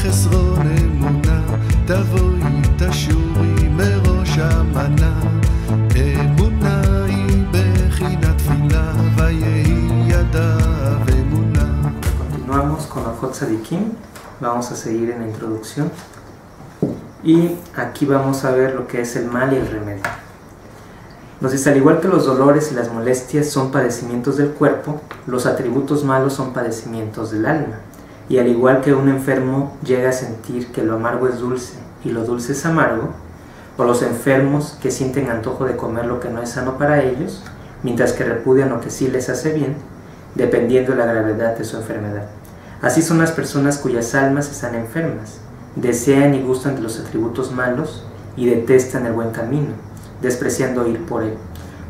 בחסרון אמונה, תבואי תשורי מראש המנה. אמונה היא בחינת תפילה, ויהי ידיו אמונה. Continuamos con Orjot Tzadikim. Vamos a seguir en la introducción. Y aquí vamos a ver lo que es el mal y el remedio. Nos dice, al igual que los dolores y las molestias son padecimientos del cuerpo, los atributos malos son padecimientos del alma. Y al igual que un enfermo llega a sentir que lo amargo es dulce y lo dulce es amargo, o los enfermos que sienten antojo de comer lo que no es sano para ellos, mientras que repudian lo que sí les hace bien, dependiendo de la gravedad de su enfermedad. Así son las personas cuyas almas están enfermas, desean y gustan de los atributos malos y detestan el buen camino, despreciando ir por él,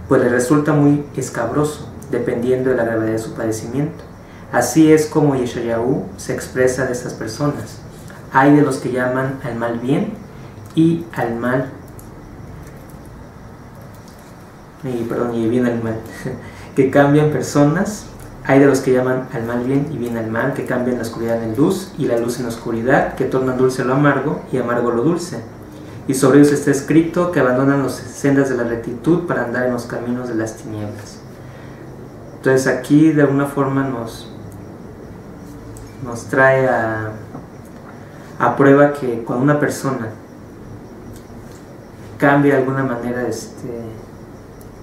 pues les resulta muy escabroso, dependiendo de la gravedad de su padecimiento. Así es como Yeshayahu se expresa de estas personas. Hay de los que llaman al mal bien y al mal, y bien al mal, que cambian personas. Hay de los que llaman al mal bien y bien al mal, que cambian la oscuridad en luz y la luz en la oscuridad, que tornan dulce lo amargo y amargo lo dulce. Y sobre ellos está escrito que abandonan las sendas de la rectitud para andar en los caminos de las tinieblas. Entonces aquí de alguna forma nos trae a prueba que cuando una persona cambia de alguna manera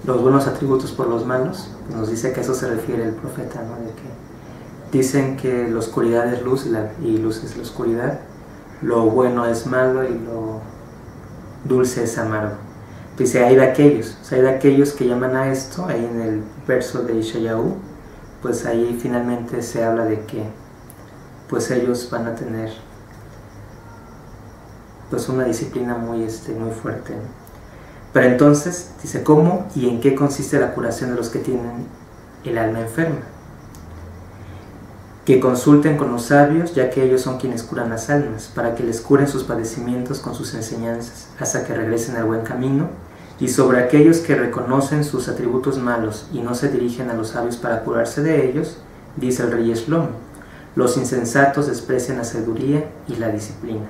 los buenos atributos por los malos, nos dice que a eso se refiere el profeta, ¿no? De que dicen que la oscuridad es luz y luz es la oscuridad, lo bueno es malo y lo dulce es amargo. Dice, hay de aquellos que llaman a esto, ahí en el verso de Yeshayahu, pues ahí finalmente se habla de que pues ellos van a tener pues una disciplina muy fuerte, ¿no? Pero entonces dice, ¿cómo y en qué consiste la curación de los que tienen el alma enferma? Que consulten con los sabios, ya que ellos son quienes curan las almas, para que les curen sus padecimientos con sus enseñanzas, hasta que regresen al buen camino. Y sobre aquellos que reconocen sus atributos malos y no se dirigen a los sabios para curarse de ellos, dice el rey Shlomo, los insensatos desprecian la sabiduría y la disciplina.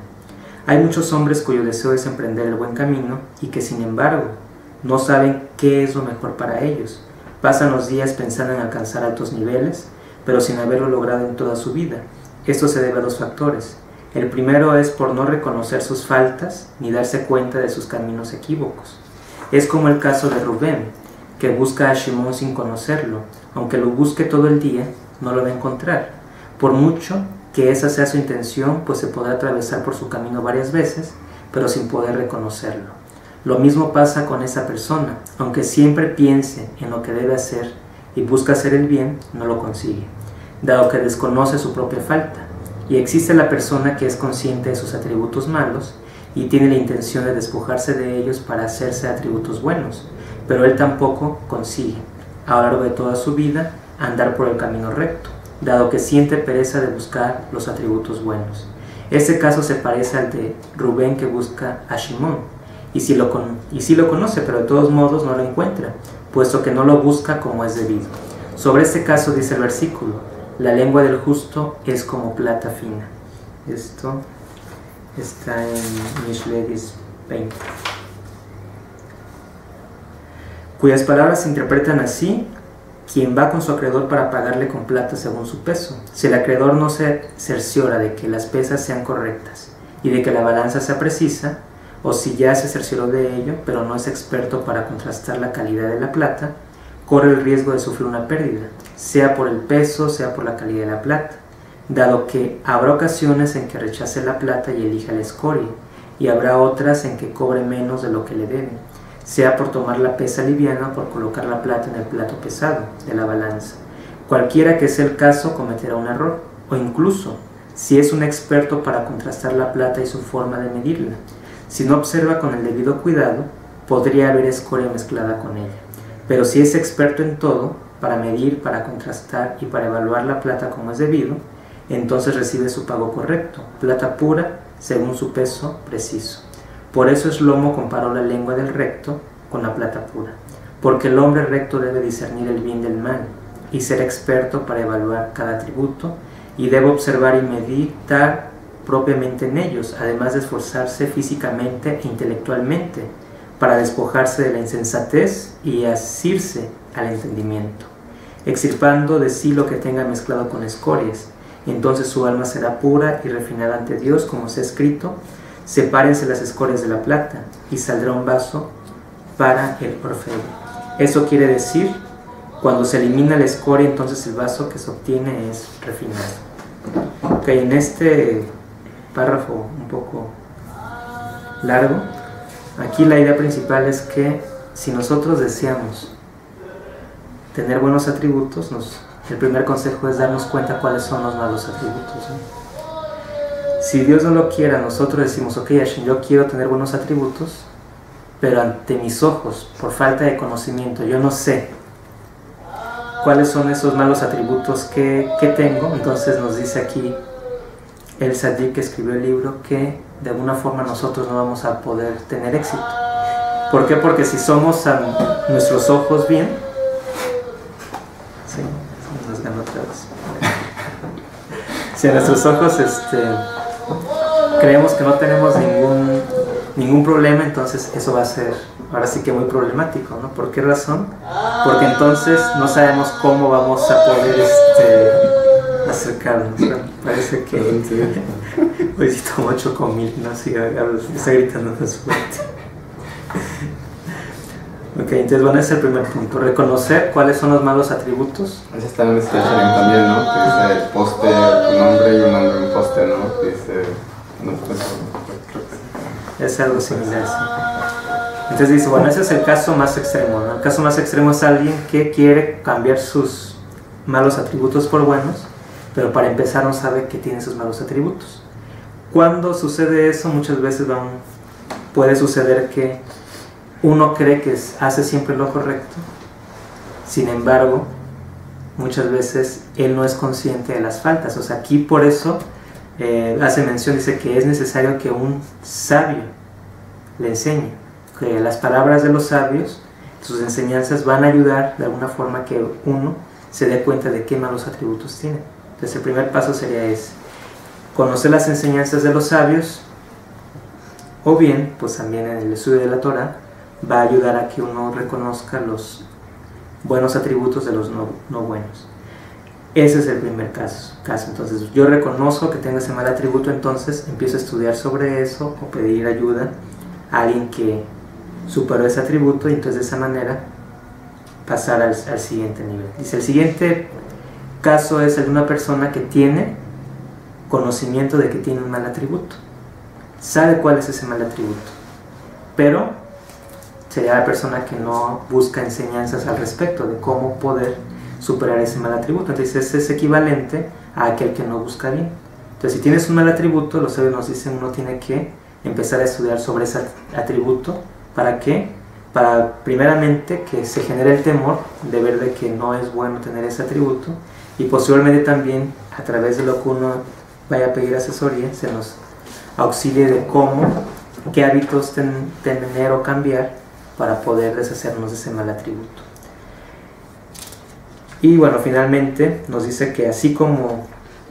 Hay muchos hombres cuyo deseo es emprender el buen camino y que sin embargo no saben qué es lo mejor para ellos. Pasan los días pensando en alcanzar altos niveles, pero sin haberlo logrado en toda su vida. Esto se debe a dos factores. El primero es por no reconocer sus faltas ni darse cuenta de sus caminos equívocos. Es como el caso de Rubén, que busca a Shimón sin conocerlo. Aunque lo busque todo el día, no lo va a encontrar. Por mucho que esa sea su intención, pues se podrá atravesar por su camino varias veces, pero sin poder reconocerlo. Lo mismo pasa con esa persona, aunque siempre piense en lo que debe hacer y busca hacer el bien, no lo consigue, dado que desconoce su propia falta. Y existe la persona que es consciente de sus atributos malos y tiene la intención de despojarse de ellos para hacerse atributos buenos, pero él tampoco consigue, a lo largo de toda su vida, andar por el camino recto, dado que siente pereza de buscar los atributos buenos. Este caso se parece al de Rubén, que busca a Shimón, y sí lo conoce, pero de todos modos no lo encuentra, puesto que no lo busca como es debido. Sobre este caso dice el versículo, la lengua del justo es como plata fina. Esto está en Mishledis 20. Cuyas palabras se interpretan así: quien va con su acreedor para pagarle con plata según su peso. Si el acreedor no se cerciora de que las pesas sean correctas y de que la balanza sea precisa, o si ya se cercioró de ello, pero no es experto para contrastar la calidad de la plata, corre el riesgo de sufrir una pérdida, sea por el peso, sea por la calidad de la plata, dado que habrá ocasiones en que rechace la plata y elija la escoria, y habrá otras en que cobre menos de lo que le deben, sea por tomar la pesa liviana o por colocar la plata en el plato pesado de la balanza. Cualquiera que sea el caso cometerá un error, o incluso, si es un experto para contrastar la plata y su forma de medirla, si no observa con el debido cuidado, podría haber escoria mezclada con ella. Pero si es experto en todo, para medir, para contrastar y para evaluar la plata como es debido, entonces recibe su pago correcto, plata pura según su peso preciso. Por eso Shlomo comparó la lengua del recto con la plata pura, porque el hombre recto debe discernir el bien del mal y ser experto para evaluar cada atributo, y debe observar y meditar propiamente en ellos, además de esforzarse físicamente e intelectualmente para despojarse de la insensatez y asirse al entendimiento, extirpando de sí lo que tenga mezclado con escorias. Entonces su alma será pura y refinada ante Dios, como se ha escrito: sepárense las escorias de la plata, y saldrá un vaso para el orfebre. Eso quiere decir, cuando se elimina la escoria, entonces el vaso que se obtiene es refinado. Ok, en este párrafo un poco largo, aquí la idea principal es que si nosotros deseamos tener buenos atributos, el primer consejo es darnos cuenta cuáles son los malos atributos, ¿no? Si Dios no lo quiera, nosotros decimos: ok, Hashem, yo quiero tener buenos atributos, pero ante mis ojos, por falta de conocimiento, yo no sé cuáles son esos malos atributos que tengo. Entonces nos dice aquí el Tzadik que escribió el libro que de alguna forma nosotros no vamos a poder tener éxito. ¿Por qué? Porque si somos a nuestros ojos bien, sí, nos ganó otra vez. Si a nuestros ojos creemos que no tenemos ningún problema, entonces eso va a ser ahora sí que muy problemático, ¿no? ¿Por qué razón? Porque entonces no sabemos cómo vamos a poder acercarnos, ¿no? Parece que hoy sí tomo 8,000, ¿no? Sí, está gritando más fuerte. Ok, entonces bueno, ese es el primer punto: reconocer cuáles son los malos atributos. Ese está en el Station también, ¿no? Que dice poste, un nombre y un nombre en poste, ¿no? Que dice, no, pues, es algo similar, sí. Entonces dice, bueno, ese es el caso más extremo, ¿no? El caso más extremo es alguien que quiere cambiar sus malos atributos por buenos, pero para empezar no sabe que tiene esos malos atributos. Cuando sucede eso, muchas veces puede suceder que uno cree que hace siempre lo correcto, sin embargo, muchas veces él no es consciente de las faltas. O sea, aquí por eso hace mención, dice que es necesario que un sabio le enseñe, que las palabras de los sabios, sus enseñanzas van a ayudar de alguna forma que uno se dé cuenta de qué malos atributos tiene. Entonces el primer paso sería ese: conocer las enseñanzas de los sabios, o bien, pues también en el estudio de la Torah va a ayudar a que uno reconozca los buenos atributos de los no buenos. Ese es el primer caso. Entonces yo reconozco que tengo ese mal atributo, entonces empiezo a estudiar sobre eso o pedir ayuda a alguien que superó ese atributo, y entonces de esa manera pasar al siguiente nivel. Dice, el siguiente caso es el de una persona que tiene conocimiento de que tiene un mal atributo, sabe cuál es ese mal atributo, pero sería la persona que no busca enseñanzas al respecto de cómo poder superar ese mal atributo. Entonces es equivalente a aquel que no busca bien. Entonces si tienes un mal atributo, los sabios nos dicen, uno tiene que empezar a estudiar sobre ese atributo. ¿Para qué? Para primeramente que se genere el temor de ver de que no es bueno tener ese atributo, y posteriormente también a través de lo que uno vaya a pedir asesoría se nos auxilie de qué hábitos tener o cambiar para poder deshacernos de ese mal atributo. Y bueno, finalmente nos dice que así como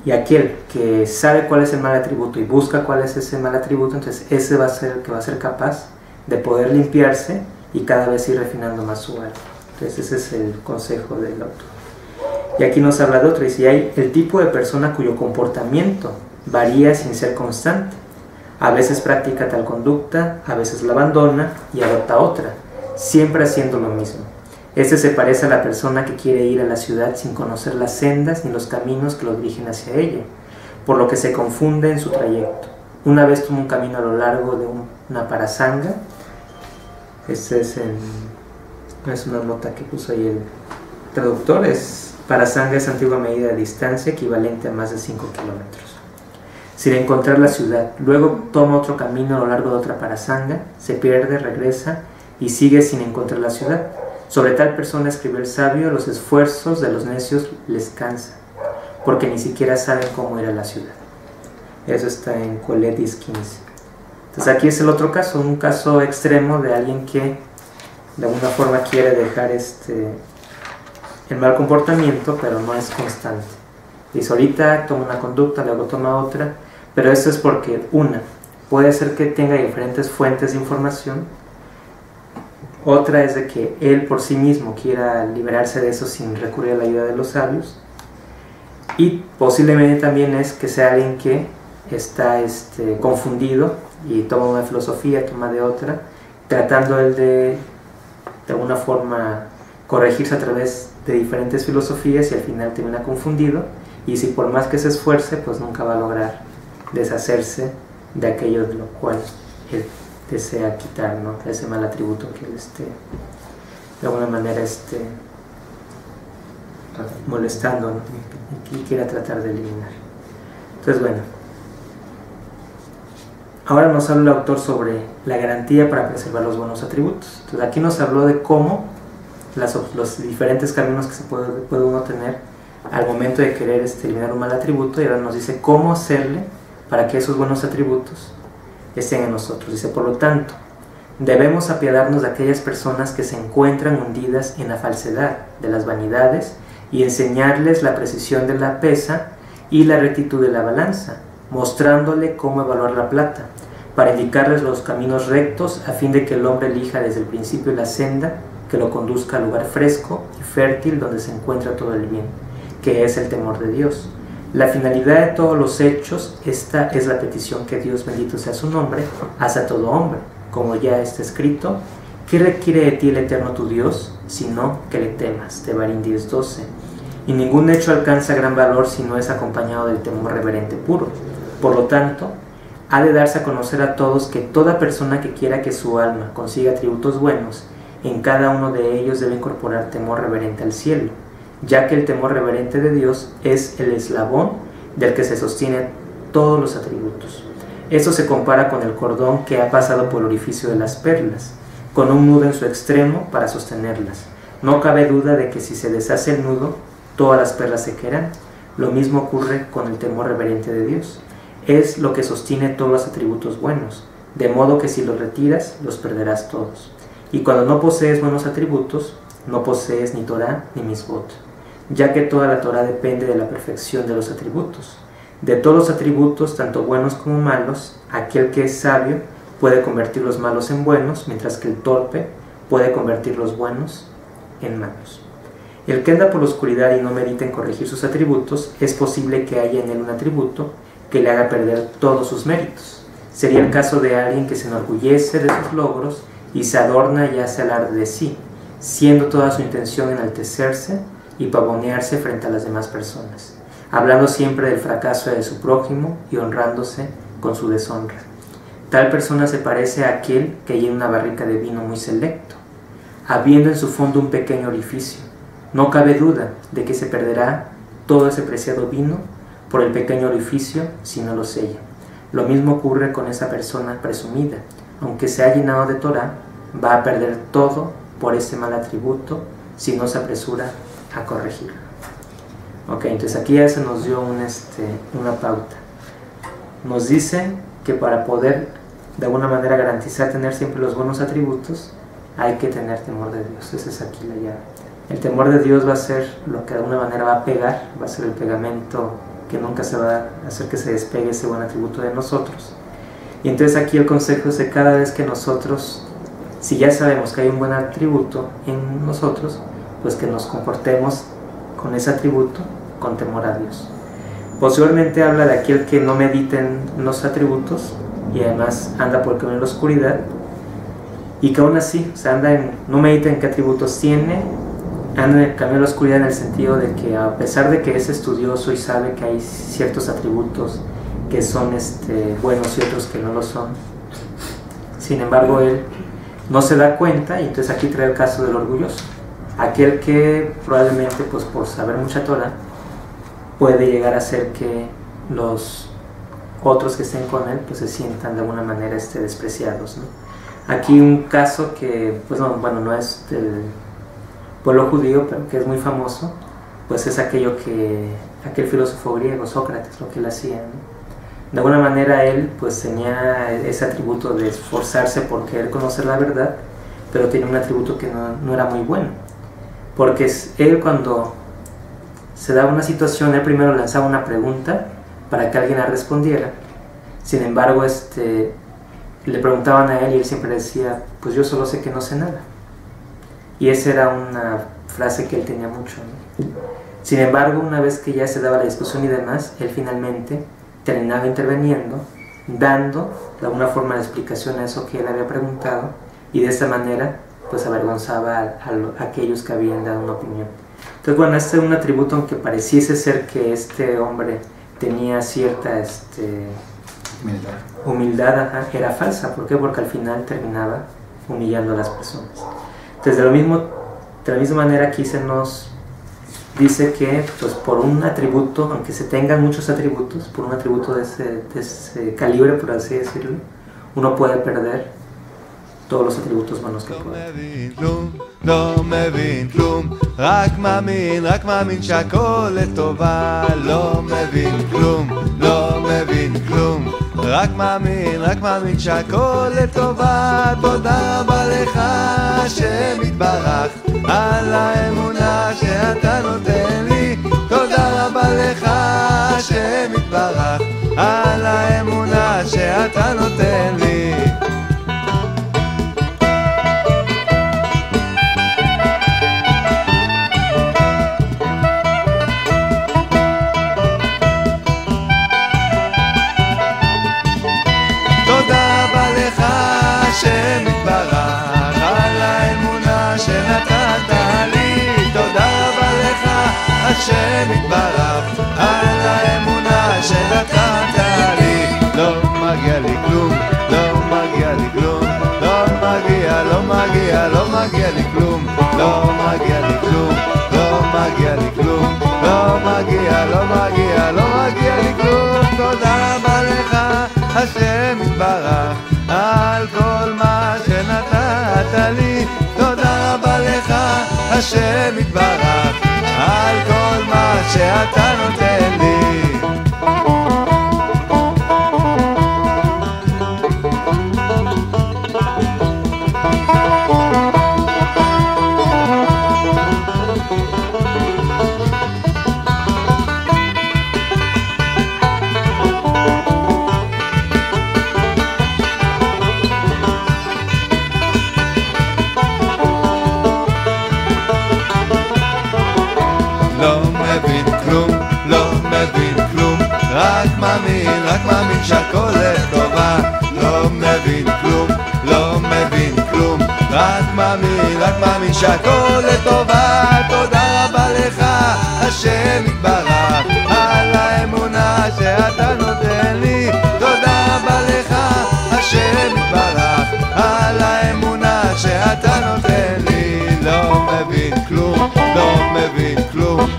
y aquel que sabe cuál es el mal atributo y busca cuál es ese mal atributo, entonces ese va a ser el que va a ser capaz de poder limpiarse y cada vez ir refinando más su alma. Entonces ese es el consejo del autor. Y aquí nos habla de otro, y si hay el tipo de persona cuyo comportamiento varía sin ser constante. A veces practica tal conducta, a veces la abandona y adopta otra, siempre haciendo lo mismo. Este se parece a la persona que quiere ir a la ciudad sin conocer las sendas ni los caminos que lo dirigen hacia ella, por lo que se confunde en su trayecto. Una vez tomó un camino a lo largo de una parasanga. Esta es una nota que puso ahí el traductor. Parasanga es antigua medida de distancia equivalente a más de 5 kilómetros. Sin encontrar la ciudad, luego toma otro camino a lo largo de otra parasanga, se pierde, regresa y sigue sin encontrar la ciudad. Sobre tal persona escribió el sabio, los esfuerzos de los necios les cansan, porque ni siquiera saben cómo ir a la ciudad. Eso está en Coletis 15. Entonces aquí es el otro caso, un caso extremo de alguien que de alguna forma quiere dejar el mal comportamiento, pero no es constante. Dice, ahorita toma una conducta, luego toma otra, Pero esto es porque, una, puede ser que tenga diferentes fuentes de información. Otra es de que él por sí mismo quiera liberarse de eso sin recurrir a la ayuda de los sabios. Y posiblemente también es que sea alguien que está confundido y toma una filosofía, toma de otra, tratando él de alguna forma corregirse a través de diferentes filosofías y al final termina confundido, y si por más que se esfuerce, pues nunca va a lograr deshacerse de aquello de lo cual él desea quitar, ¿no? Ese mal atributo que él de alguna manera molestando, ¿no? Y quiera tratar de eliminar. Entonces, bueno, ahora nos habla el autor sobre la garantía para preservar los buenos atributos. Entonces aquí nos habló de cómo los diferentes caminos que se puede uno tener al momento de querer eliminar un mal atributo, y ahora nos dice cómo hacerle para que esos buenos atributos estén en nosotros. Dice, por lo tanto, debemos apiadarnos de aquellas personas que se encuentran hundidas en la falsedad de las vanidades y enseñarles la precisión de la pesa y la rectitud de la balanza, mostrándole cómo evaluar la plata, para indicarles los caminos rectos a fin de que el hombre elija desde el principio la senda que lo conduzca al lugar fresco y fértil donde se encuentra todo el bien, que es el temor de Dios. La finalidad de todos los hechos, esta es la petición que Dios, bendito sea su nombre, hace a todo hombre, como ya está escrito: ¿qué requiere de ti el Eterno tu Dios, sino que le temas? Devarim 10:12. Y ningún hecho alcanza gran valor si no es acompañado del temor reverente puro. Por lo tanto, ha de darse a conocer a todos que toda persona que quiera que su alma consiga atributos buenos, en cada uno de ellos debe incorporar temor reverente al cielo, ya que el temor reverente de Dios es el eslabón del que se sostienen todos los atributos. Esto se compara con el cordón que ha pasado por el orificio de las perlas, con un nudo en su extremo para sostenerlas. No cabe duda de que si se deshace el nudo, todas las perlas se caerán. Lo mismo ocurre con el temor reverente de Dios. Es lo que sostiene todos los atributos buenos, de modo que si los retiras, los perderás todos. Y cuando no posees buenos atributos, no posees ni Torah ni Misbot, ya que toda la Torah depende de la perfección de los atributos. De todos los atributos, tanto buenos como malos, aquel que es sabio puede convertir los malos en buenos, mientras que el torpe puede convertir los buenos en malos. El que anda por la oscuridad y no medita en corregir sus atributos, es posible que haya en él un atributo que le haga perder todos sus méritos. Sería el caso de alguien que se enorgullece de sus logros y se adorna y hace alarde de sí, siendo toda su intención enaltecerse y pavonearse frente a las demás personas, hablando siempre del fracaso de su prójimo y honrándose con su deshonra. Tal persona se parece a aquel que llena una barrica de vino muy selecto, habiendo en su fondo un pequeño orificio. No cabe duda de que se perderá todo ese preciado vino por el pequeño orificio si no lo sella. Lo mismo ocurre con esa persona presumida. Aunque se ha llenado de Torah, va a perder todo por ese mal atributo si no se apresura a corregirlo. Ok, entonces aquí ya se nos dio una pauta. Nos dice que para poder de alguna manera garantizar tener siempre los buenos atributos, hay que tener temor de Dios. Esa es aquí la llave. El temor de Dios va a ser lo que de alguna manera va a pegar, va a ser el pegamento que nunca se va a hacer que se despegue ese buen atributo de nosotros. Y entonces aquí el consejo es que cada vez que nosotros, si ya sabemos que hay un buen atributo en nosotros, pues que nos comportemos con ese atributo con temor a Dios. Posteriormente habla de aquel que no medita en los atributos y además anda por el camino de la oscuridad, y que aún así, o sea, no medita en qué atributos tiene, anda en el camino de la oscuridad en el sentido de que a pesar de que es estudioso y sabe que hay ciertos atributos que son buenos y otros que no lo son, sin embargo él no se da cuenta, y entonces aquí trae el caso del orgulloso, aquel que probablemente pues por saber mucha Torah puede llegar a hacer que los otros que estén con él pues se sientan de alguna manera despreciados, ¿no? Aquí un caso que pues no es del pueblo judío, pero que es muy famoso, pues es aquel filósofo griego, Sócrates, lo que él hacía, ¿no? De alguna manera él pues tenía ese atributo de esforzarse por querer conocer la verdad, pero tenía un atributo que no era muy bueno, porque él cuando se daba una situación, él primero lanzaba una pregunta para que alguien la respondiera, Sin embargo, le preguntaban a él y él siempre decía, pues yo solo sé que no sé nada. Y esa era una frase que él tenía mucho, ¿no? Sin embargo, una vez que ya se daba la discusión y demás, él finalmente terminaba interviniendo, dando de alguna forma de explicación a eso que él había preguntado, y de esa manera pues avergonzaba a aquellos que habían dado una opinión. Entonces, bueno, este es un atributo, aunque pareciese ser que este hombre tenía cierta humildad, era falsa. ¿Por qué? Porque al final terminaba humillando a las personas. Entonces, de la misma manera aquí se nos dice que pues, por un atributo, aunque se tengan muchos atributos, por un atributo de ese calibre, por así decirlo, uno puede perder todos los atributos buenos que puede. לא מבין כלום, רק מאמין שהכל לטובה. לא מבין כלום, לא מבין כלום, רק מאמין שהכל לטובה. תודה רבה לך השם יתברך על האמונה שאתה נותן לי. תודה רבה לך השם יתברך על האמונה שאתה נותן לי. השם יתברך על האמונה שנתת לי. תודה רבה לך השם יתברך על האמונה שנתת לי. לא מגיע לי כלום, לא מגיע לי כלום, לא מגיע לי כלום, לא מגיע לי כלום, לא מגיע לי כלום, לא מגיע לי כלום. תודה רבה לך השם יתברך על כל מה שנתת לי. תודה רבה לך השם יתברך על כל מה שאתה נותן לי. רק מאמין שהכל לטובה. לא מבין כלום, לא מבין כלום, רק מאמין שהכל לטובה. תודה רבה לך השם יתברך על האמונה שאתה נותן לי. תודה רבה לך השם יתברך על האמונה שאתה נותן לי. לא מבין כלום, לא מבין כלום,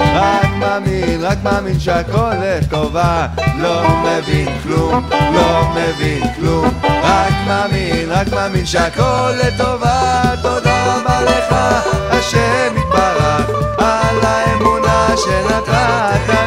רק מאמין שהכל לטובה. לא מבין כלום, לא מבין כלום, רק מאמין שהכל לטובה. תודה רבה לך השם יתברך על האמונה שנתת